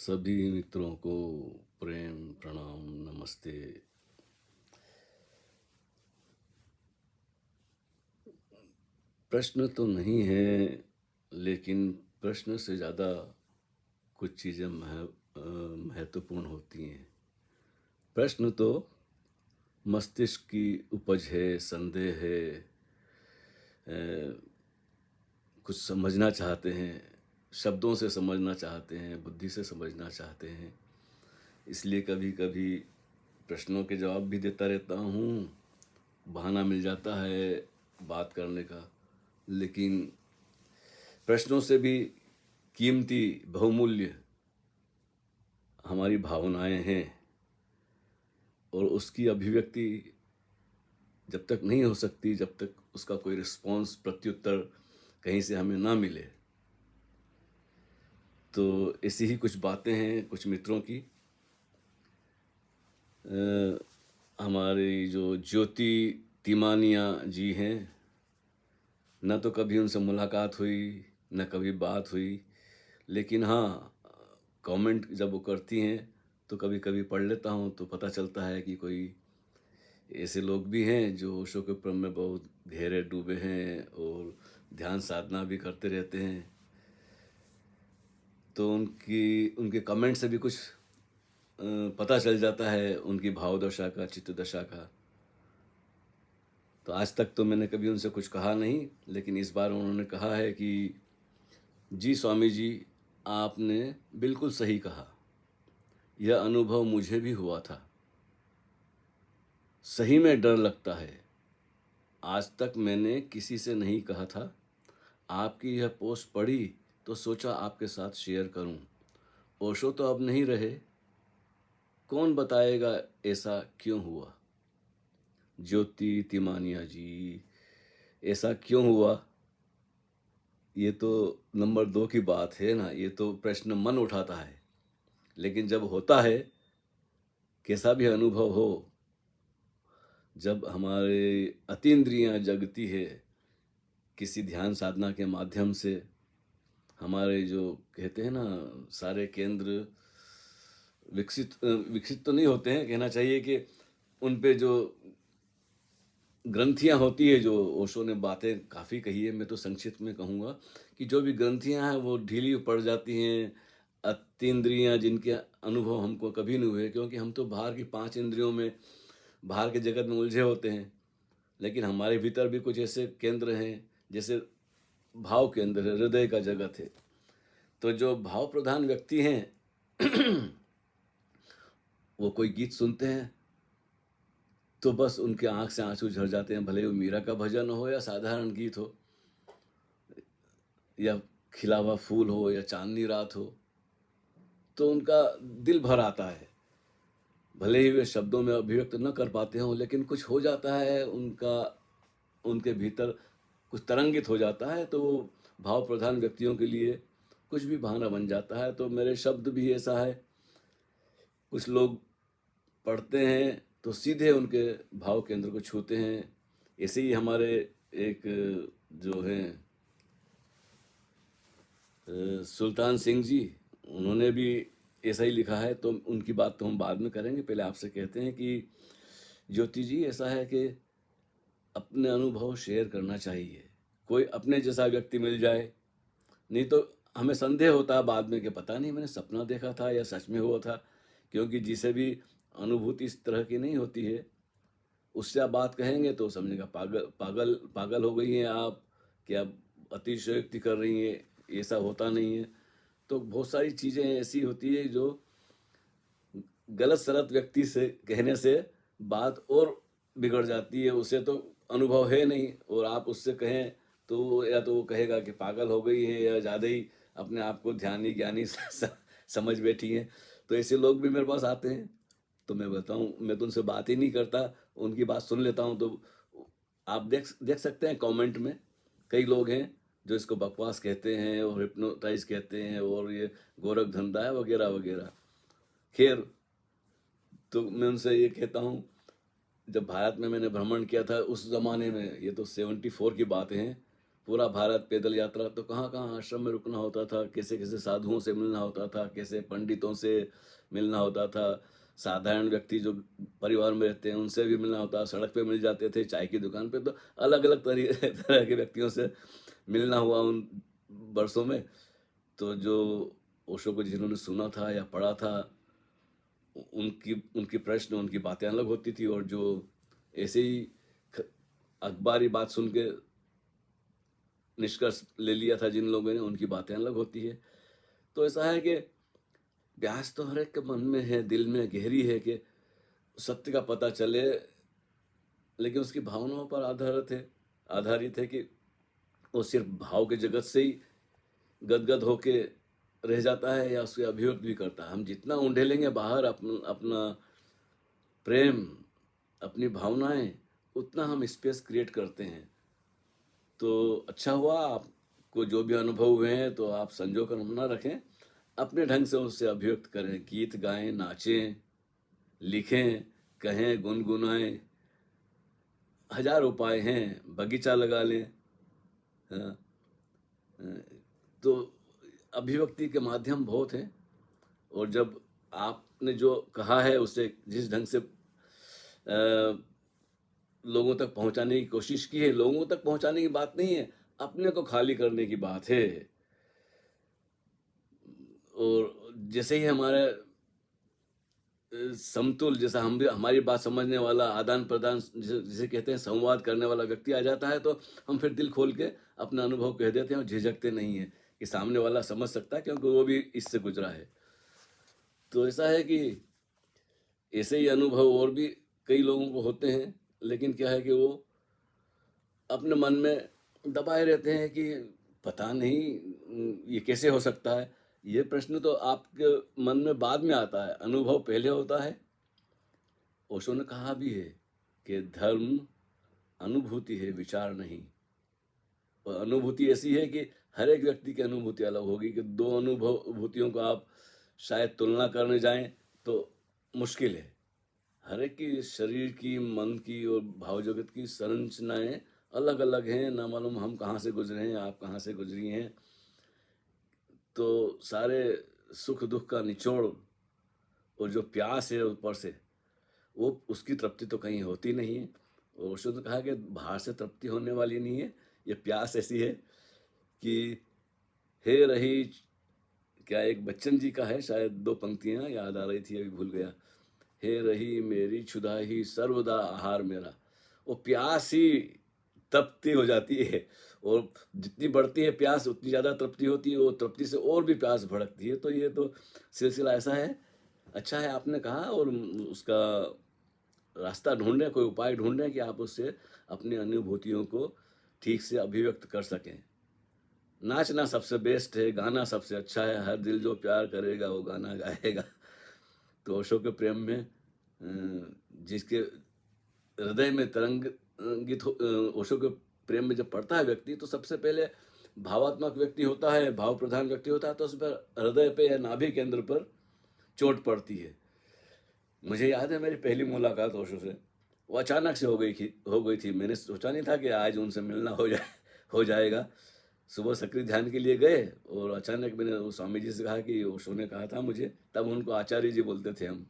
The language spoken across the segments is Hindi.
सभी मित्रों को प्रेम प्रणाम नमस्ते। प्रश्न तो नहीं है, लेकिन प्रश्न से ज़्यादा कुछ चीज़ें महत्वपूर्ण होती हैं। प्रश्न तो मस्तिष्क की उपज है, संदेह है, अ, कुछ समझना चाहते हैं, शब्दों से समझना चाहते हैं, बुद्धि से समझना चाहते हैं। इसलिए कभी कभी प्रश्नों के जवाब भी देता रहता हूँ, बहाना मिल जाता है बात करने का। लेकिन प्रश्नों से भी कीमती बहुमूल्य हमारी भावनाएं हैं, और उसकी अभिव्यक्ति जब तक नहीं हो सकती, जब तक उसका कोई रिस्पॉन्स प्रत्युत्तर कहीं से हमें ना मिले। तो ऐसी ही कुछ बातें हैं कुछ मित्रों की। हमारी जो ज्योति तिमानिया जी हैं, न तो कभी उनसे मुलाकात हुई, न कभी बात हुई, लेकिन हाँ, कमेंट जब वो करती हैं तो कभी कभी पढ़ लेता हूँ तो पता चलता है कि कोई ऐसे लोग भी हैं जो ओशो के क्रम में बहुत गहरे डूबे हैं और ध्यान साधना भी करते रहते हैं। तो उनके कमेंट से भी कुछ पता चल जाता है उनकी भाव दशा का, चित्त दशा का। तो आज तक तो मैंने कभी उनसे कुछ कहा नहीं, लेकिन इस बार उन्होंने कहा है कि जी स्वामी जी, आपने बिल्कुल सही कहा, यह अनुभव मुझे भी हुआ था। सही में डर लगता है। आज तक मैंने किसी से नहीं कहा था। आपकी यह पोस्ट पढ़ी तो सोचा आपके साथ शेयर करूं। ओशो तो अब नहीं रहे, कौन बताएगा ऐसा क्यों हुआ। ज्योति तिमानिया जी, ऐसा क्यों हुआ, ये तो नंबर 2 की बात है ना। ये तो प्रश्न मन उठाता है, लेकिन जब होता है, कैसा भी अनुभव हो, जब हमारे अतीन्द्रियां जगती है किसी ध्यान साधना के माध्यम से, हमारे जो कहते हैं ना सारे केंद्र विकसित तो नहीं होते हैं, कहना चाहिए कि उन पे जो ग्रंथियां होती है, जो ओशो ने बातें काफ़ी कही है, मैं तो संक्षिप्त में कहूँगा कि जो भी ग्रंथियां हैं वो ढीली पड़ जाती हैं। अतीन्द्रियां जिनके अनुभव हमको कभी नहीं हुए, क्योंकि हम तो बाहर की 5 इंद्रियों में, बाहर के जगत में उलझे होते हैं। लेकिन हमारे भीतर भी कुछ ऐसे केंद्र हैं, जैसे भाव केंद्र है, हृदय का जगत है। तो जो भाव प्रधान व्यक्ति हैं वो कोई गीत सुनते हैं तो बस उनके आंख से आंसू झर जाते हैं, भले वो मीरा का भजन हो या साधारण गीत हो, या खिला हुआ फूल हो या चांदनी रात हो, तो उनका दिल भर आता है। भले ही वे शब्दों में अभिव्यक्त न कर पाते हों, लेकिन कुछ हो जाता है उनका, उनके भीतर कुछ तरंगित हो जाता है, तो वो भाव प्रधान व्यक्तियों के लिए कुछ भी बहाना बन जाता है। तो मेरे शब्द भी ऐसा है, कुछ लोग पढ़ते हैं तो सीधे उनके भाव केंद्र को छूते हैं। ऐसे ही हमारे एक जो हैं सुल्तान सिंह जी, उन्होंने भी ऐसा ही लिखा है। तो उनकी बात तो हम बाद में करेंगे, पहले आपसे कहते हैं कि ज्योति जी, ऐसा है कि अपने अनुभव शेयर करना चाहिए, कोई अपने जैसा व्यक्ति मिल जाए। नहीं तो हमें संदेह होता है बाद में कि पता नहीं मैंने सपना देखा था या सच में हुआ था, क्योंकि जिसे भी अनुभूति इस तरह की नहीं होती है, उससे आप बात कहेंगे तो समझेगा पागल पागल पागल हो गई हैं आप, कि आप अतिशयोक्ति कर रही हैं, ऐसा होता नहीं है। तो बहुत सारी चीज़ें ऐसी होती है जो गलत सलत व्यक्ति से कहने से बात और बिगड़ जाती है। उसे तो अनुभव है नहीं, और आप उससे कहें तो या तो वो कहेगा कि पागल हो गई है या ज़्यादा ही अपने आप को ध्यानी ज्ञानी समझ बैठी है। तो ऐसे लोग भी मेरे पास आते हैं, तो मैं बताऊं, मैं तो उनसे बात ही नहीं करता, उनकी बात सुन लेता हूं। तो आप देख देख सकते हैं कमेंट में, कई लोग हैं जो इसको बकवास कहते हैं और हिप्नोटाइज कहते हैं और ये गोरख धंधा है वगैरह वगैरह। खैर, तो मैं उनसे ये कहता हूँ, जब भारत में मैंने भ्रमण किया था उस ज़माने में, ये तो 74 की बात है, पूरा भारत पैदल यात्रा, तो कहाँ कहाँ आश्रम में रुकना होता था, कैसे कैसे साधुओं से मिलना होता था, कैसे पंडितों से मिलना होता था, साधारण व्यक्ति जो परिवार में रहते हैं उनसे भी मिलना होता, सड़क पे मिल जाते थे, चाय की दुकान पे, तो अलग अलग तरह के व्यक्तियों से मिलना हुआ उन वर्षों में। तो जो ओशो को जिन्होंने सुना था या पढ़ा था, उनकी उनकी प्रश्न, उनकी बातें अलग होती थी, और जो ऐसे ही अखबारी बात सुन के निष्कर्ष ले लिया था जिन लोगों ने, उनकी बातें अलग होती है। तो ऐसा है कि प्यास तो हर एक के मन में है, दिल में गहरी है कि सत्य का पता चले, लेकिन उसकी भावनाओं पर आधारित है कि वो सिर्फ भाव के जगत से ही गदगद होके रह जाता है या उसके अभिव्यक्त भी करता है। हम जितना ऊंडेलेंगे बाहर अपना प्रेम, अपनी भावनाएं, उतना हम स्पेस क्रिएट करते हैं। तो अच्छा हुआ आपको जो भी अनुभव हुए हैं तो आप संजो कर न रखें, अपने ढंग से उससे अभिव्यक्त करें, गीत गाएं, नाचें, लिखें, कहें, गुनगुनाएं। हजार उपाय हैं, बगीचा लगा लें। हाँ, तो अभिव्यक्ति के माध्यम बहुत हैं, और जब आपने जो कहा है उसे जिस ढंग से लोगों तक पहुंचाने की कोशिश की है, लोगों तक पहुंचाने की बात नहीं है, अपने को खाली करने की बात है। और जैसे ही हमारे समतुल, जैसा हम भी, हमारी बात समझने वाला, आदान प्रदान जिसे कहते हैं, संवाद करने वाला व्यक्ति आ जाता है, तो हम फिर दिल खोल के अपना अनुभव कह देते हैं और झिझकते नहीं है कि सामने वाला समझ सकता है, क्योंकि वो भी इससे गुजरा है। तो ऐसा है कि ऐसे ही अनुभव और भी कई लोगों को होते हैं, लेकिन क्या है कि वो अपने मन में दबाए रहते हैं कि पता नहीं ये कैसे हो सकता है। ये प्रश्न तो आपके मन में बाद में आता है, अनुभव पहले होता है। ओशो ने कहा भी है कि धर्म अनुभूति है, विचार नहीं। और अनुभूति ऐसी है कि हर एक व्यक्ति की अनुभूति अलग होगी, कि दो अनुभूतियों को आप शायद तुलना करने जाएं तो मुश्किल है। हर एक की शरीर की, मन की और भाव जगत की संरचनाएं अलग अलग हैं, ना मालूम हम कहाँ से गुजरे हैं, आप कहाँ से गुजरी हैं। तो सारे सुख दुख का निचोड़ और जो प्यास है ऊपर से, वो उसकी तृप्ति तो कहीं होती नहीं है। और उसने तो कहा कि बाहर से तृप्ति होने वाली नहीं है, ये प्यास ऐसी है कि हे रही, क्या एक बच्चन जी का है शायद, दो पंक्तियां याद आ रही थी, अभी भूल गया। हे रही मेरी क्षुधा ही सर्वदा आहार मेरा। वो प्यास ही तृप्ति हो जाती है, और जितनी बढ़ती है प्यास उतनी ज़्यादा तृप्ति होती है, वो तृप्ति से और भी प्यास भड़कती है। तो ये तो सिलसिला ऐसा है। अच्छा है आपने कहा, और उसका रास्ता ढूंढ रहे हैं, कोई उपाय ढूंढ रहे हैं कि आप उससे अपनी अनुभूतियों को ठीक से अभिव्यक्त कर सकें। नाचना सबसे बेस्ट है, गाना सबसे अच्छा है, हर दिल जो प्यार करेगा वो गाना गाएगा। तो ओशो के प्रेम में जिसके हृदय में तरंगित ओशो के प्रेम में जब पड़ता है व्यक्ति, तो सबसे पहले भावात्मक व्यक्ति होता है, भाव प्रधान व्यक्ति होता है, तो उस पर हृदय पे या नाभि केंद्र पर चोट पड़ती है। मुझे याद है मेरी पहली मुलाकात ओशो से, वो अचानक से हो गई थी। मैंने सोचा नहीं था कि आज उनसे मिलना हो जाएगा। सुबह सक्रिय ध्यान के लिए गए, और अचानक मैंने वो स्वामी जी से कहा कि ओशो ने कहा था मुझे, तब उनको आचार्य जी बोलते थे हम।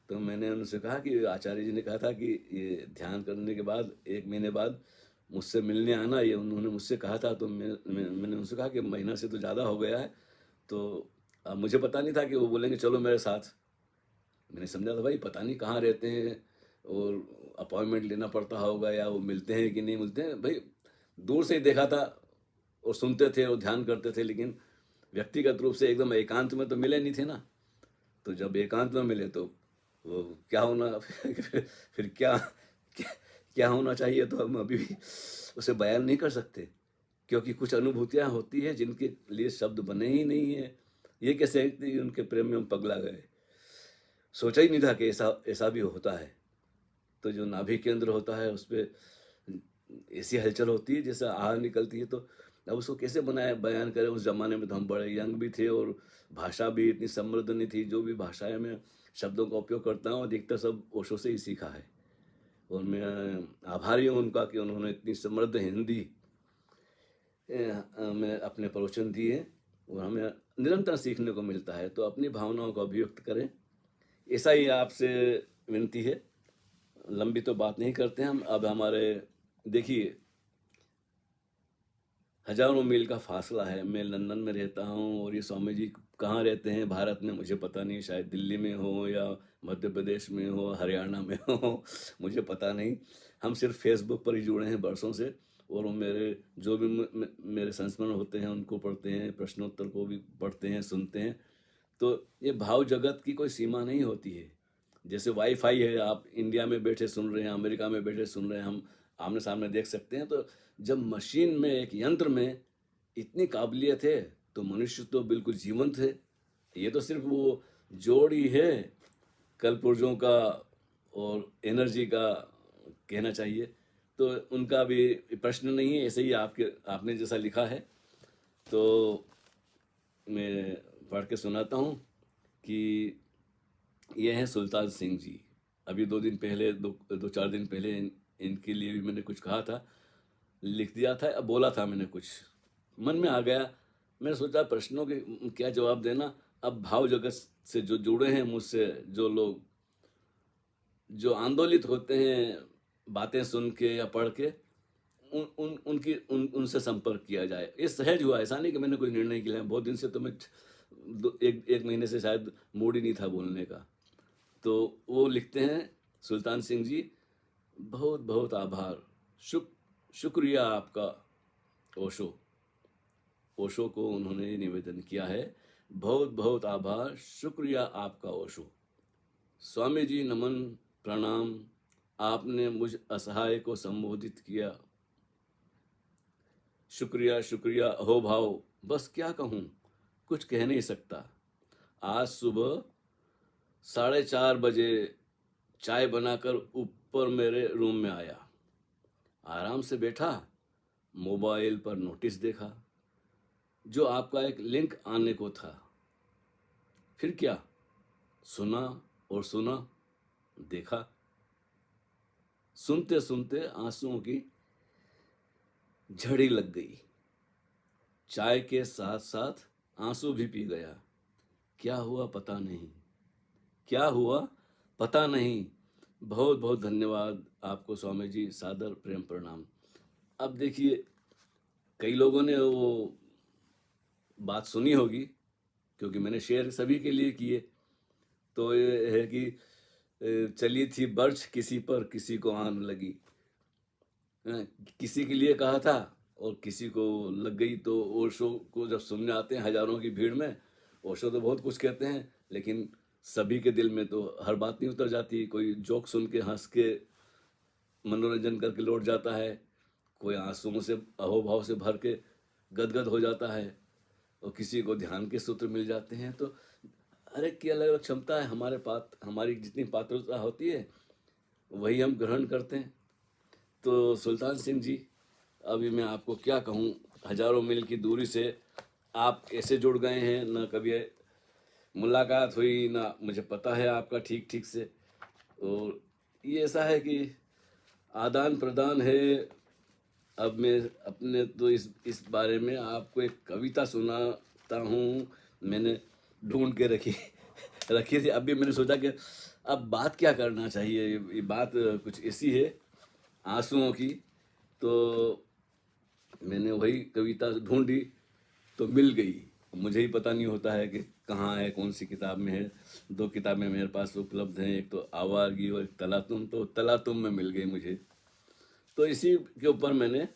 तो मैंने उनसे कहा कि आचार्य जी ने कहा था कि ये ध्यान करने के बाद 1 महीने बाद मुझसे मिलने आना, ये उन्होंने मुझसे कहा था। तो मैंने उनसे कहा कि महीना से तो ज़्यादा हो गया है, तो अब मुझे पता नहीं था कि वो बोलेंगे चलो मेरे साथ। मैंने समझा था भाई पता नहीं कहाँ रहते हैं, और अपॉइंटमेंट लेना पड़ता होगा, या वो मिलते हैं कि नहीं मिलते हैं। भाई दूर से ही देखा था, और सुनते थे और ध्यान करते थे, लेकिन व्यक्तिगत रूप से एकदम एकांत में तो मिले नहीं थे ना। तो जब एकांत में मिले तो वो क्या होना फिर क्या क्या होना चाहिए, तो हम अभी भी उसे बयान नहीं कर सकते, क्योंकि कुछ अनुभूतियाँ होती हैं जिनके लिए शब्द बने ही नहीं है। ये कैसे है कि उनके प्रेम में हम पगला गए, सोचा ही नहीं था कि ऐसा ऐसा भी होता है। तो जो नाभि केंद्र होता है उस पर ऐसी हलचल होती है जैसे आग निकलती है। तो अब उसको कैसे बयान करें। उस ज़माने में तो हम बड़े यंग भी थे, और भाषा भी इतनी समृद्ध नहीं थी। जो भी भाषाएं में शब्दों का उपयोग करता हूँ, अधिकतर सब ओशो से ही सीखा है, और मैं आभारी हूँ उनका कि उन्होंने इतनी समृद्ध हिंदी में अपने प्रवचन दिए और हमें निरंतर सीखने को मिलता है। तो अपनी भावनाओं को अभिव्यक्त करें, ऐसा ही आपसे विनती है। लंबी तो बात नहीं करते हम। अब हमारे देखिए, हजारों मील का फासला है। मैं लंदन में रहता हूँ और ये स्वामी जी कहाँ रहते हैं भारत में मुझे पता नहीं। शायद दिल्ली में हो या मध्य प्रदेश में हो, हरियाणा में हो, मुझे पता नहीं। हम सिर्फ फेसबुक पर ही जुड़े हैं बरसों से, और वो मेरे जो भी मेरे संस्मरण होते हैं उनको पढ़ते हैं, प्रश्नोत्तर को भी पढ़ते हैं, सुनते हैं। तो ये भाव जगत की कोई सीमा नहीं होती है। जैसे वाईफाई है, आप इंडिया में बैठे सुन रहे हैं, अमेरिका में बैठे सुन रहे हैं, हम आमने सामने देख सकते हैं। तो जब मशीन में, एक यंत्र में इतनी काबिलियत है, तो मनुष्य तो बिल्कुल जीवंत है। ये तो सिर्फ वो जोड़ ही है कल पुर्जों का और एनर्जी का, कहना चाहिए। तो उनका भी प्रश्न नहीं है, ऐसे ही आपने जैसा लिखा है। तो मैं पढ़ के सुनाता हूँ कि ये हैं सुल्तान सिंह जी। अभी 2 4 दिन पहले इनके लिए भी मैंने कुछ कहा था, लिख दिया था, अब बोला था मैंने, कुछ मन में आ गया। मैंने सोचा प्रश्नों के क्या जवाब देना। अब भाव जगत से जो जुड़े हैं मुझसे, जो लोग जो आंदोलित होते हैं बातें सुन के या पढ़ के, उनसे संपर्क किया जाए। ये सहज हुआ, ऐसा नहीं कि मैंने कोई निर्णय किया। बहुत दिन से तो मैं एक महीने से शायद मूड ही नहीं था बोलने का। तो वो लिखते हैं सुल्तान सिंह जी, बहुत बहुत आभार, शुक्रिया आपका ओशो। ओशो को उन्होंने निवेदन किया है, बहुत बहुत आभार, शुक्रिया आपका ओशो। स्वामी जी नमन, प्रणाम। आपने मुझ असहाय को संबोधित किया। शुक्रिया शुक्रिया हो भाव, बस क्या कहूँ, कुछ कह नहीं सकता। आज सुबह 4:30 बजे चाय बनाकर ऊपर मेरे रूम में आया, आराम से बैठा, मोबाइल पर नोटिस देखा, जो आपका एक लिंक आने को था। फिर क्या, सुना और सुना, देखा। सुनते सुनते आंसुओं की झड़ी लग गई। चाय के साथ साथ आंसू भी पी गया। क्या हुआ पता नहीं, क्या हुआ पता नहीं। बहुत बहुत धन्यवाद आपको स्वामी जी, सादर प्रेम प्रणाम। अब देखिए, कई लोगों ने वो बात सुनी होगी, क्योंकि मैंने शेयर सभी के लिए किए। तो ये है कि चली थी बर्छ किसी पर, किसी को आन लगी। किसी के लिए कहा था और किसी को लग गई। तो ओशो को जब सुनने आते हैं हजारों की भीड़ में, ओशो तो बहुत कुछ कहते हैं, लेकिन सभी के दिल में तो हर बात नहीं उतर जाती। कोई जोक सुन के हंस के मनोरंजन करके लौट जाता है, कोई आंसुओं से अहोभाव से भर के गदगद हो जाता है, और किसी को ध्यान के सूत्र मिल जाते हैं। तो हर एक की अलग अलग क्षमता है। हमारी जितनी पात्रता होती है वही हम ग्रहण करते हैं। तो सुल्तान सिंह जी, अभी मैं आपको क्या कहूँ, हजारों मील की दूरी से आप ऐसे जुड़ गए हैं, ना कभी मुलाकात हुई, ना मुझे पता है आपका ठीक ठीक से। और ये ऐसा है कि आदान प्रदान है। अब मैं अपने तो इस बारे में आपको एक कविता सुनाता हूँ। मैंने ढूंढ के रखी थी। अभी मैंने सोचा कि अब बात क्या करना चाहिए। ये बात कुछ ऐसी है आंसुओं की। तो मैंने वही कविता ढूंढी तो मिल गई। मुझे ही पता नहीं होता है कि कहाँ है, कौन सी किताब में है। 2 किताबें मेरे पास उपलब्ध हैं, एक तो आवारगी और एक तलातुम। तो तलातुम में मिल गई मुझे। तो इसी के ऊपर मैंने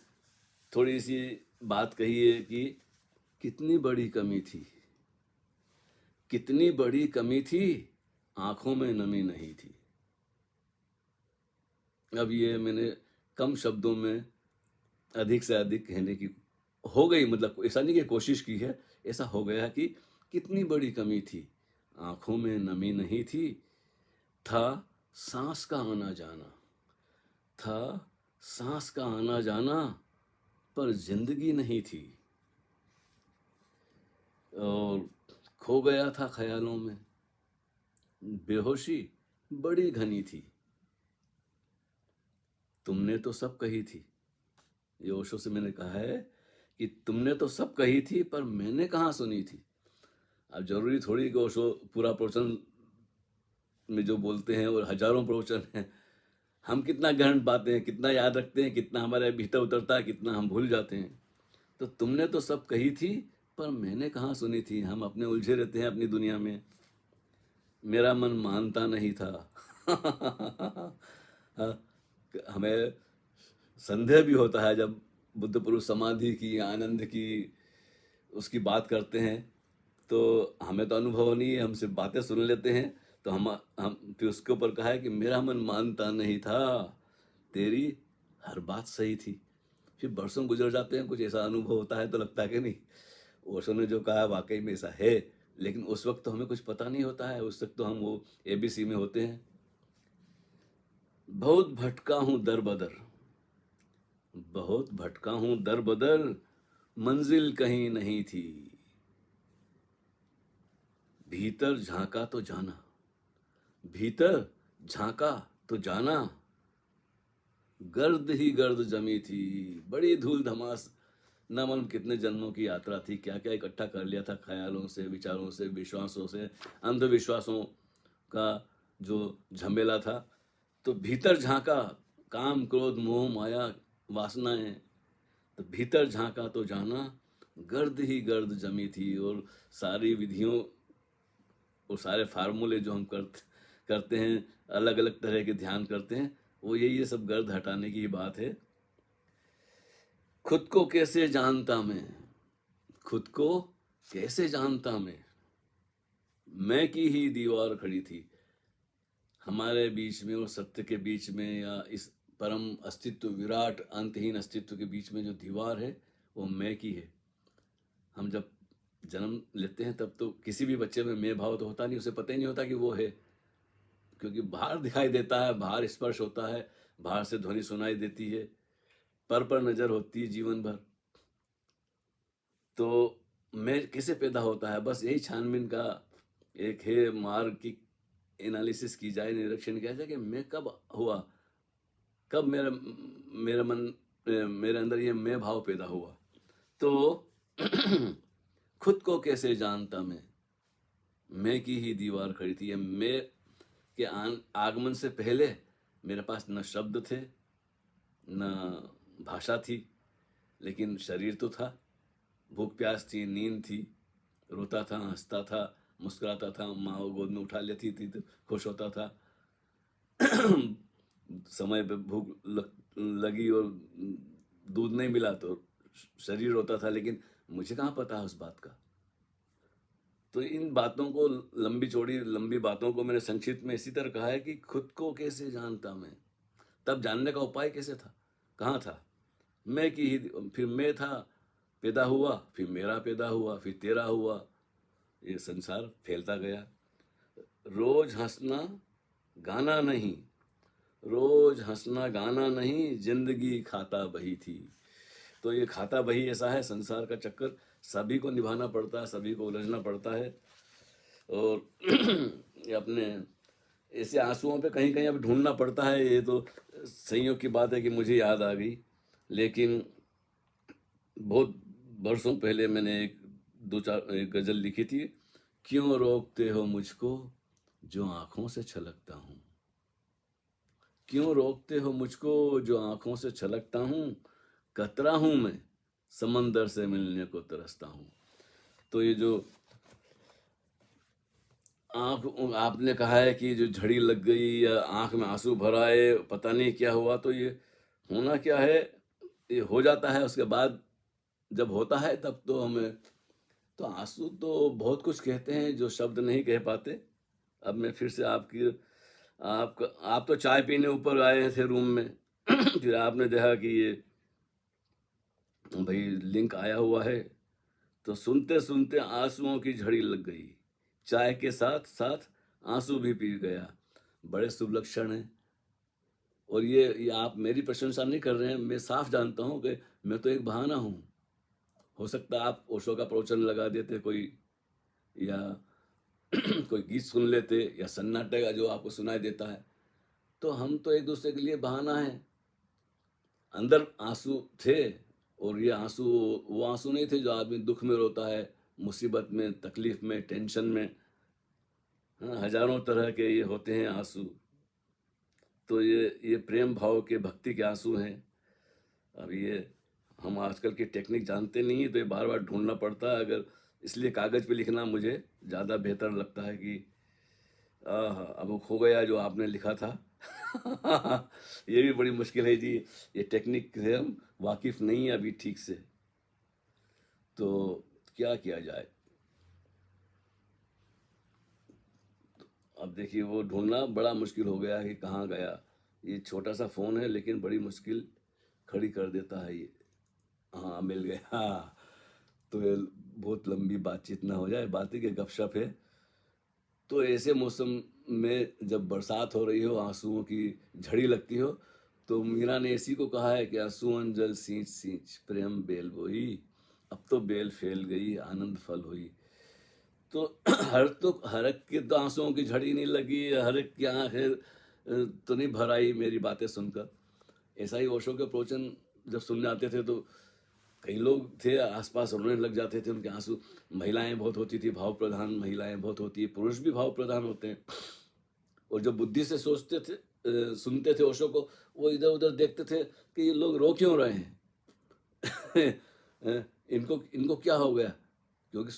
थोड़ी सी बात कही है कि कितनी बड़ी कमी थी, कितनी बड़ी कमी थी, आंखों में नमी नहीं थी। अब ये मैंने कम शब्दों में अधिक से अधिक कहने की हो गई, मतलब ऐसा नहीं कि कोशिश की है, ऐसा हो गया कि कितनी बड़ी कमी थी, आंखों में नमी नहीं थी। था सांस का आना जाना, था सांस का आना जाना, पर जिंदगी नहीं थी। और खो गया था ख्यालों में, बेहोशी बड़ी घनी थी। तुमने तो सब कही थी। ये ओशो से मैंने कहा है कि तुमने तो सब कही थी पर मैंने कहाँ सुनी थी। अब जरूरी थोड़ी कि वो शो पूरा प्रवचन में जो बोलते हैं और हजारों प्रवचन हैं, हम कितना ग्रहण पाते हैं, कितना याद रखते हैं, कितना हमारे भीतर उतरता है, कितना हम भूल जाते हैं। तो तुमने तो सब कही थी पर मैंने कहाँ सुनी थी। हम अपने उलझे रहते हैं अपनी दुनिया में। मेरा मन मानता नहीं था। हाँ, हमें संदेह भी होता है जब बुद्ध पुरुष समाधि की, आनंद की, उसकी बात करते हैं, तो हमें तो अनुभव नहीं है, हम सिर्फ बातें सुन लेते हैं। तो हम फिर उसके ऊपर कहा है कि मेरा मन मानता नहीं था, तेरी हर बात सही थी। फिर बरसों गुजर जाते हैं, कुछ ऐसा अनुभव होता है तो लगता है कि नहीं, ओशो ने जो कहा वाकई में ऐसा है। लेकिन उस वक्त तो हमें कुछ पता नहीं होता है, उस वक्त तो हम वो एबीसी में होते हैं। बहुत भटका हूं दर बदर, बहुत भटका हूं दर बदर, मंजिल कहीं नहीं थी। भीतर झांका तो जाना, भीतर झांका तो जाना, गर्द ही गर्द जमी थी। बड़ी धूल धमास, न मालूम कितने जन्मों की यात्रा थी, क्या क्या इकट्ठा कर लिया था, ख्यालों से, विचारों से, विश्वासों से, अंधविश्वासों का जो झमेला था। तो भीतर झांका, काम क्रोध मोह माया वासनाएं, तो भीतर झांका तो जाना, गर्द ही गर्द जमी थी। और सारी विधियों और सारे फार्मूले जो हम करते हैं, अलग अलग तरह के ध्यान करते हैं, वो ये सब गर्द हटाने की ही बात है। खुद को कैसे जानता मैं, खुद को कैसे जानता मैं की ही दीवार खड़ी थी। हमारे बीच में और सत्य के बीच में, या इस परम अस्तित्व, विराट अंतहीन अस्तित्व के बीच में जो दीवार है, वो मैं की है। हम जब जन्म लेते हैं तब तो किसी भी बच्चे में मैं भाव तो होता नहीं, उसे पता ही नहीं होता कि वो है, क्योंकि बाहर दिखाई देता है, बाहर स्पर्श होता है, बाहर से ध्वनि सुनाई देती है, पर नजर होती है जीवन भर। तो मैं कैसे पैदा होता है, बस यही छानबीन का एक है मार्ग की एनालिसिस की जाए, निरीक्षण किया जाए कि मैं कब हुआ, कब मेरा मेरा मन, मेरे अंदर ये मैं भाव पैदा हुआ। तो खुद को कैसे जानता मैं की ही दीवार खड़ी थी। मैं के आगमन से पहले मेरे पास न शब्द थे, न भाषा थी, लेकिन शरीर तो था, भूख प्यास थी, नींद थी, रोता था, हंसता था, मुस्कुराता था, माँ वो गोद में उठा लेती थी तो खुश होता था। समय पे भूख लगी और दूध नहीं मिला तो शरीर रोता था, लेकिन मुझे कहाँ पता है उस बात का। तो इन बातों को, लंबी चौड़ी लंबी बातों को मैंने संक्षिप्त में इसी तरह कहा है कि खुद को कैसे जानता मैं, तब जानने का उपाय कैसे था, कहाँ था। मैं की ही, फिर मैं था, पैदा हुआ, फिर मेरा पैदा हुआ, फिर तेरा हुआ, ये संसार फैलता गया। रोज हंसना गाना नहीं, रोज हंसना गाना नहीं, जिंदगी खाता बही थी। तो ये खाता बही ऐसा है, संसार का चक्कर सभी को निभाना पड़ता है, सभी को उलझना पड़ता है। और ये अपने ऐसे आंसुओं पे कहीं कहीं अब ढूंढना पड़ता है। ये तो संयोग की बात है कि मुझे याद आ गई, लेकिन बहुत बरसों पहले मैंने एक गजल लिखी थी। क्यों रोकते हो मुझको जो आंखों से छलकता हूँ, क्यों रोकते हो मुझको जो आंखों से छलकता हूँ, कतरा हूँ मैं समंदर से मिलने को तरसता हूँ। तो ये जो आंख, आपने कहा है कि जो झड़ी लग गई या आंख में आंसू भर आए, पता नहीं क्या हुआ, तो ये होना क्या है, ये हो जाता है। उसके बाद जब होता है तब तो हमें, तो आंसू तो बहुत कुछ कहते हैं जो शब्द नहीं कह पाते। अब मैं फिर से आप तो चाय पीने ऊपर आए थे रूम में, फिर आपने देखा कि ये भाई लिंक आया हुआ है, तो सुनते सुनते आंसुओं की झड़ी लग गई, चाय के साथ साथ आंसू भी पी गया। बड़े शुभ लक्षण हैं। और ये आप मेरी प्रशंसा नहीं कर रहे हैं, मैं साफ जानता हूं कि मैं तो एक बहाना हूं। हो सकता है आप ओशो का प्रवचन लगा देते कोई, या कोई गीत सुन लेते, या सन्नाटे का जो आपको सुनाई देता है, तो हम तो एक दूसरे के लिए बहाना है। अंदर आंसू थे और ये आंसू वो आंसू नहीं थे जो आदमी दुख में रोता है, मुसीबत में, तकलीफ में, टेंशन में। हाँ, हजारों तरह के ये होते हैं आंसू। तो ये प्रेम भाव के, भक्ति के आंसू हैं। अब ये हम आजकल की टेक्निक जानते नहीं हैं, तो ये बार बार ढूंढना पड़ता है। अगर इसलिए कागज पे लिखना मुझे ज़्यादा बेहतर लगता है कि अब वो खो गया जो आपने लिखा था। ये भी बड़ी मुश्किल है जी। ये टेक्निक से हम वाकिफ नहीं है अभी ठीक से, तो क्या किया जाए। अब देखिए वो ढूंढना बड़ा मुश्किल हो गया कि कहाँ गया। ये छोटा सा फ़ोन है लेकिन बड़ी मुश्किल खड़ी कर देता है ये। हाँ, मिल गया। हाँ, तो ये बहुत लंबी बातचीत ना हो जाए, बातें के गपशप है। तो ऐसे मौसम में जब बरसात हो रही हो, आंसुओं की झड़ी लगती हो, तो मीरा ने इसी को कहा है कि आंसुअन जल सींच सींच प्रेम बेल बोई, अब तो बेल फैल गई आनंद फल हुई। तो हर एक के तो आंसुओं की झड़ी नहीं लगी, हर एक की आंखें तो नहीं भर आई मेरी बातें सुनकर। ऐसा ही ओशो के प्रवचन जब सुनने आते थे तो कई लोग थे आसपास, रोने लग जाते थे, उनके आंसू। महिलाएं बहुत होती थी, भाव प्रधान महिलाएं बहुत होती है, पुरुष भी भाव प्रधान होते हैं। और जो बुद्धि से सोचते थे, सुनते थे ओशो को, वो इधर उधर देखते थे कि ये लोग रो क्यों रहे हैं। इनको इनको क्या हो गया, क्योंकि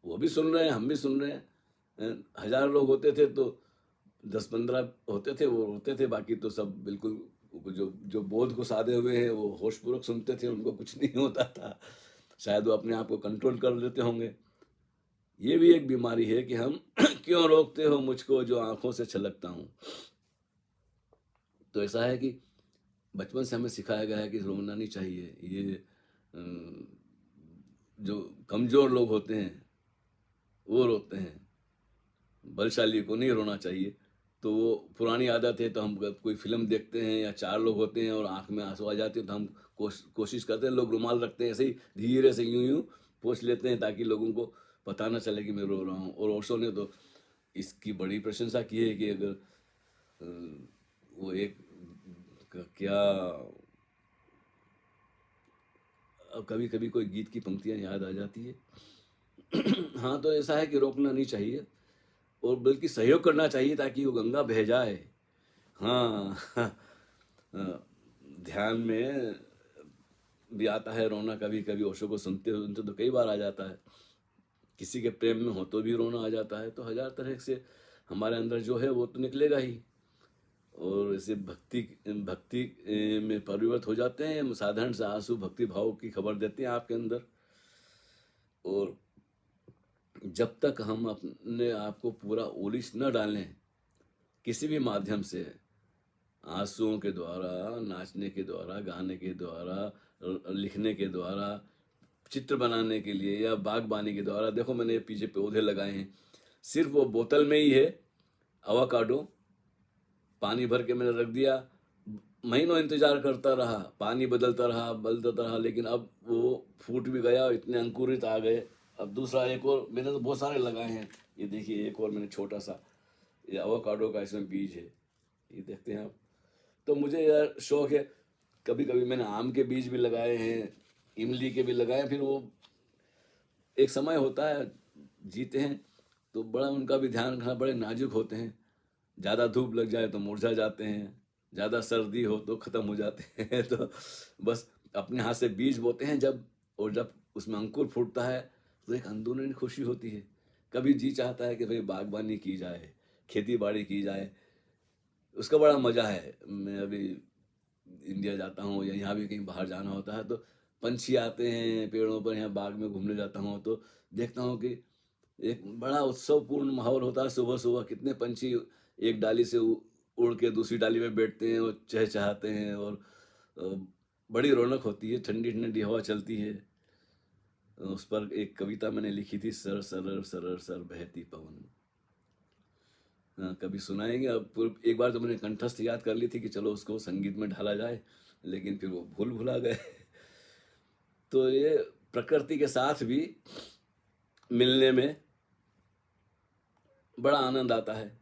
वो भी सुन रहे हैं, हम भी सुन रहे हैं। 1000 लोग होते थे तो 10-15 होते थे वो रोते थे, बाकी तो सब बिल्कुल जो जो बोध को साधे हुए हैं वो होशपूर्वक सुनते थे, उनको कुछ नहीं होता था। शायद वो अपने आप को कंट्रोल कर लेते होंगे। ये भी एक बीमारी है कि हम क्यों रोकते हो मुझको जो आंखों से छलकता हूँ। तो ऐसा है कि बचपन से हमें सिखाया गया है कि रोना नहीं चाहिए। ये जो कमज़ोर लोग होते हैं वो रोते हैं, बलशाली को नहीं रोना चाहिए। तो वो पुरानी आदत है, तो हम कोई फिल्म देखते हैं या 4 लोग होते हैं और आंख में आंसू आ जाते हैं तो हम कोशिश करते हैं, लोग रुमाल रखते हैं ऐसे ही धीरे से यूं यूं पोंछ लेते हैं ताकि लोगों को पता ना चले कि मैं रो रहा हूँ। और ओशो ने तो इसकी बड़ी प्रशंसा की है कि अगर वो एक क्या, कभी कभी कोई गीत की पंक्तियां याद आ जाती है। हाँ, तो ऐसा है कि रोकना नहीं चाहिए और बल्कि सहयोग करना चाहिए ताकि वो गंगा बह जाए। हाँ। ध्यान में भी आता है रोना, कभी कभी ओशो को सुनते सुनते तो कई बार आ जाता है। किसी के प्रेम में हो तो भी रोना आ जाता है। तो 1000 तरह से हमारे अंदर जो है वो तो निकलेगा ही। और इसे भक्ति भक्ति में परिवर्तित हो जाते हैं। साधारण से आंसू भक्ति भाव की खबर देते हैं आपके अंदर। और जब तक हम अपने आप को पूरा उलिझ न डालें किसी भी माध्यम से, आंसुओं के द्वारा, नाचने के द्वारा, गाने के द्वारा, लिखने के द्वारा, चित्र बनाने के लिए या बागबानी के द्वारा। देखो मैंने पीछे पौधे लगाए हैं, सिर्फ वो बोतल में ही है अवाकाडो, पानी भर के मैंने रख दिया, महीनों इंतजार करता रहा, पानी बदलता रहा, लेकिन अब वो फूट भी गया, इतने अंकुरित आ गए। अब दूसरा एक और मैंने तो बहुत सारे लगाए हैं, ये देखिए एक और मैंने छोटा सा, ये अवाकाडो का इसमें बीज है, ये देखते हैं आप। तो मुझे यार शौक है, कभी कभी मैंने आम के बीज भी लगाए हैं, इमली के भी लगाए हैं। फिर वो एक समय होता है, जीते हैं तो बड़ा उनका भी ध्यान रखना, बड़े नाजुक होते हैं। ज़्यादा धूप लग जाए तो मुरझा जाते हैं, ज़्यादा सर्दी हो तो ख़त्म हो जाते हैं। तो बस अपने हाथ से बीज बोते हैं जब, और जब उसमें अंकुर फूटता है तो एक अंदरूनी खुशी होती है। कभी जी चाहता है कि भाई बागबानी की जाए, खेती बाड़ी की जाए, उसका बड़ा मज़ा है। मैं अभी इंडिया जाता हूँ या यहाँ भी कहीं बाहर जाना होता है तो पंछी आते हैं पेड़ों पर, यहाँ बाग में घूमने जाता हूँ तो देखता हूँ कि एक बड़ा उत्सवपूर्ण माहौल होता है। सुबह सुबह कितने पंछी एक डाली से उड़ के दूसरी डाली में बैठते हैं और चहचहाते हैं, और बड़ी रौनक होती है, ठंडी ठंडी हवा चलती है। उस पर एक कविता मैंने लिखी थी, सर सरर सरर सर बहती पवन। हाँ, कभी सुनाएंगे। अब एक बार तो मैंने कंठस्थ याद कर ली थी कि चलो उसको संगीत में ढाला जाए, लेकिन फिर वो भुला गए। तो ये प्रकृति के साथ भी मिलने में बड़ा आनंद आता है,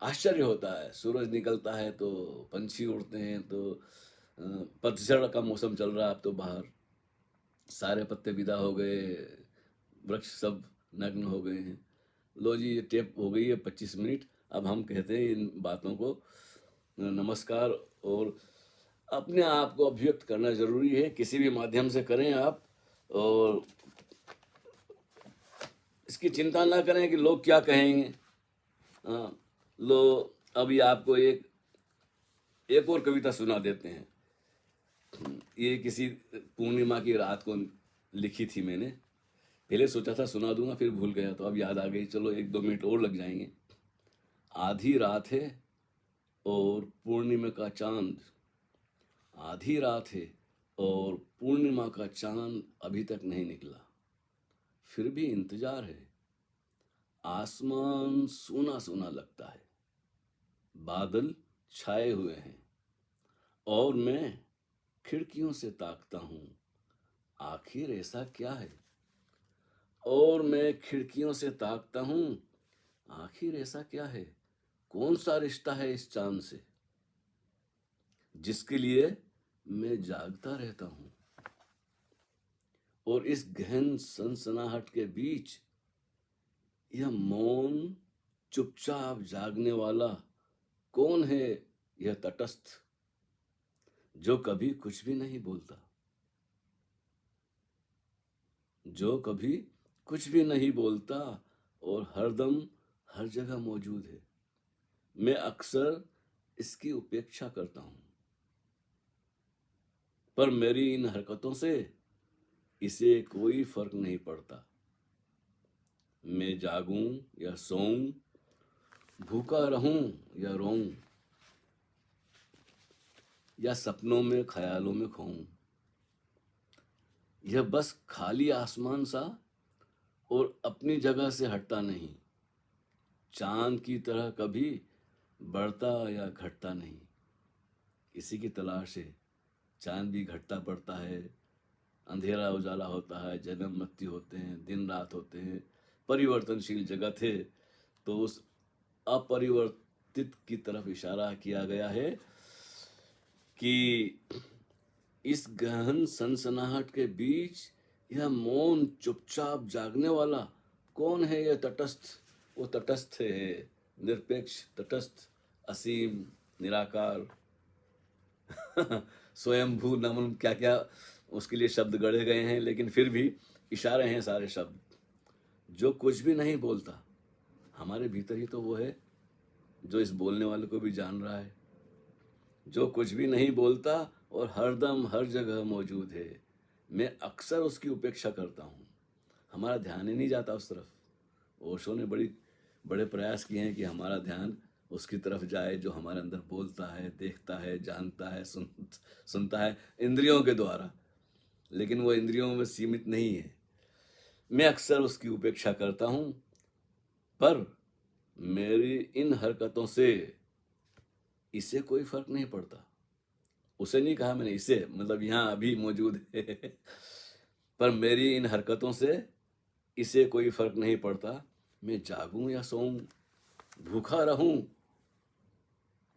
आश्चर्य होता है। सूरज निकलता है तो पंछी उड़ते हैं, तो पतझड़ का मौसम चल रहा है अब तो बाहर, सारे पत्ते विदा हो गए, वृक्ष सब नग्न हो गए हैं। लो जी, ये टेप हो गई है 25 मिनट। अब हम कहते हैं इन बातों को नमस्कार। और अपने आप को अभिव्यक्त करना जरूरी है, किसी भी माध्यम से करें आप, और इसकी चिंता ना करें कि लोग क्या कहेंगे। हाँ, लो अभी आपको एक और कविता सुना देते हैं। ये किसी पूर्णिमा की रात को लिखी थी मैंने। पहले सोचा था सुना दूंगा, फिर भूल गया, तो अब याद आ गई। चलो 1-2 मिनट और लग जाएंगे। आधी रात है और पूर्णिमा का चांद, आधी रात है और पूर्णिमा का चांद अभी तक नहीं निकला, फिर भी इंतजार है। आसमान सूना सूना लगता है, बादल छाए हुए हैं, और मैं खिड़कियों से ताकता हूँ, आखिर ऐसा क्या है। और मैं खिड़कियों से ताकता हूँ, आखिर ऐसा क्या है। कौन सा रिश्ता है इस चांद से, जिसके लिए मैं जागता रहता हूँ। और इस गहन सनसनाहट के बीच यह मौन चुपचाप जागने वाला कौन है, यह तटस्थ जो कभी कुछ भी नहीं बोलता, जो कभी कुछ भी नहीं बोलता और हरदम हर जगह मौजूद है। मैं अक्सर इसकी उपेक्षा करता हूं, पर मेरी इन हरकतों से इसे कोई फर्क नहीं पड़ता। मैं जागूं या सोऊं, भूखा रहूं या रोऊं, या सपनों में ख्यालों में खोऊं, यह बस खाली आसमान सा और अपनी जगह से हटता नहीं। चांद की तरह कभी बढ़ता या घटता नहीं। इसी की तलाश है। चांद भी घटता बढ़ता है, अंधेरा उजाला होता है, जन्म मृत्यु होते हैं, दिन रात होते हैं, परिवर्तनशील जगत है। तो उस अपरिवर्तित की तरफ इशारा किया गया है कि इस गहन सनसनाहट के बीच यह मौन चुपचाप जागने वाला कौन है, यह तटस्थ। वो तटस्थ है, निरपेक्ष, तटस्थ, असीम, निराकार, स्वयंभू, नमन, क्या क्या उसके लिए शब्द गढ़े गए हैं, लेकिन फिर भी इशारे हैं सारे शब्द। जो कुछ भी नहीं बोलता, हमारे भीतर ही तो वो है जो इस बोलने वाले को भी जान रहा है। जो कुछ भी नहीं बोलता और हरदम हर जगह मौजूद है। मैं अक्सर उसकी उपेक्षा करता हूँ, हमारा ध्यान ही नहीं जाता उस तरफ। ओशो ने बड़े प्रयास किए हैं कि हमारा ध्यान उसकी तरफ जाए जो हमारे अंदर बोलता है, देखता है, जानता है, सुनता है इंद्रियों के द्वारा, लेकिन वो इंद्रियों में सीमित नहीं है। मैं अक्सर उसकी उपेक्षा करता हूँ, पर मेरी इन हरकतों से इसे कोई फर्क नहीं पड़ता। उसे नहीं कहा मैंने, इसे, मतलब यहाँ अभी मौजूद है। पर मेरी इन हरकतों से इसे कोई फर्क नहीं पड़ता। मैं जागूं या सोऊं, भूखा रहूं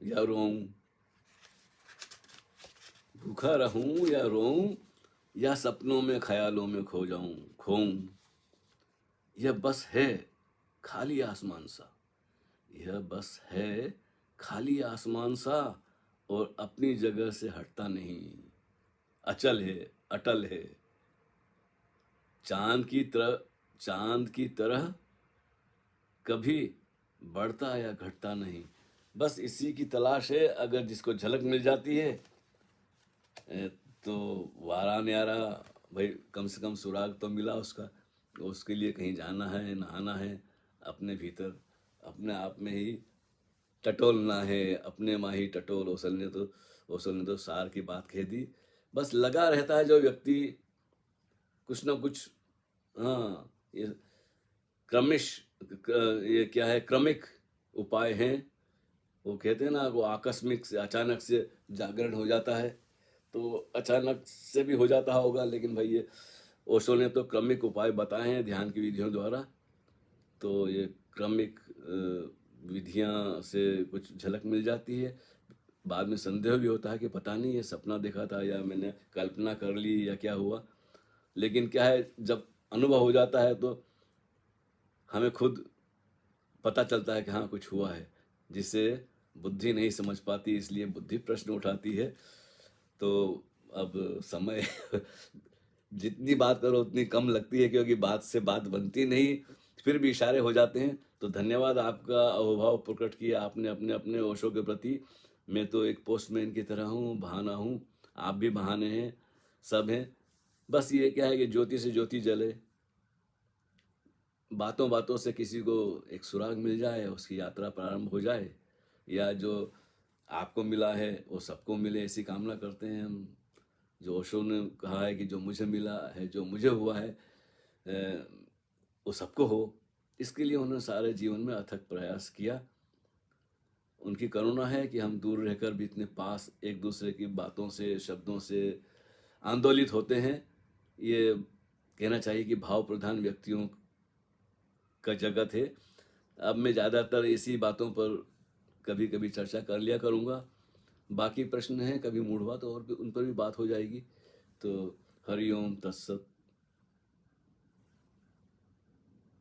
या रोऊं, भूखा रहूं या रोऊं, या सपनों में ख्यालों में खोऊं, यह बस है खाली आसमान सा, यह बस है खाली आसमान सा, और अपनी जगह से हटता नहीं, अचल है, अटल है। चांद की तरह कभी बढ़ता या घटता नहीं। बस इसी की तलाश है। अगर जिसको झलक मिल जाती है तो वारा न्यारा, भाई कम से कम सुराग तो मिला उसका। उसके लिए कहीं जाना है, नहाना है, अपने भीतर अपने आप में ही टटोलना है। अपने माँ ही टटोल, ओसल ने तो सार की बात कह दी। बस लगा रहता है जो व्यक्ति कुछ ना कुछ, हाँ, ये क्रमिश ये क्या है, क्रमिक उपाय हैं। वो कहते हैं ना, वो आकस्मिक से, अचानक से जागरण हो जाता है, तो अचानक से भी हो जाता होगा, लेकिन भाई ये ओशो ने तो क्रमिक उपाय बताए हैं ध्यान की विधियों द्वारा। तो ये क्रमिक विधियां से कुछ झलक मिल जाती है। बाद में संदेह भी होता है कि पता नहीं ये सपना देखा था या मैंने कल्पना कर ली या क्या हुआ, लेकिन क्या है, जब अनुभव हो जाता है तो हमें खुद पता चलता है कि हाँ कुछ हुआ है, जिसे बुद्धि नहीं समझ पाती, इसलिए बुद्धि प्रश्न उठाती है। तो अब समय जितनी बात करो उतनी कम लगती है, क्योंकि बात से बात बनती नहीं, फिर भी इशारे हो जाते हैं। तो धन्यवाद, आपका अहोभाव प्रकट किया आपने अपने अपने ओशो के प्रति। मैं तो एक पोस्टमैन की तरह हूँ, बहाना हूँ, आप भी बहाने हैं, सब हैं। बस ये क्या है कि ज्योति से ज्योति जले, बातों बातों से किसी को एक सुराग मिल जाए, उसकी यात्रा प्रारंभ हो जाए, या जो आपको मिला है वो सबको मिले, ऐसी कामना करते हैं हम। जो ओशो ने कहा है कि जो मुझे मिला है, जो मुझे हुआ है, वो सबको हो, इसके लिए उन्होंने सारे जीवन में अथक प्रयास किया। उनकी करुणा है कि हम दूर रहकर भी इतने पास एक दूसरे की बातों से, शब्दों से आंदोलित होते हैं। ये कहना चाहिए कि भाव प्रधान व्यक्तियों का जगत है। अब मैं ज़्यादातर इसी बातों पर कभी कभी चर्चा कर लिया करूँगा। बाकी प्रश्न हैं, कभी मूड हुआ तो और भी उन पर भी बात हो जाएगी। तो हरि ओम तत्सत।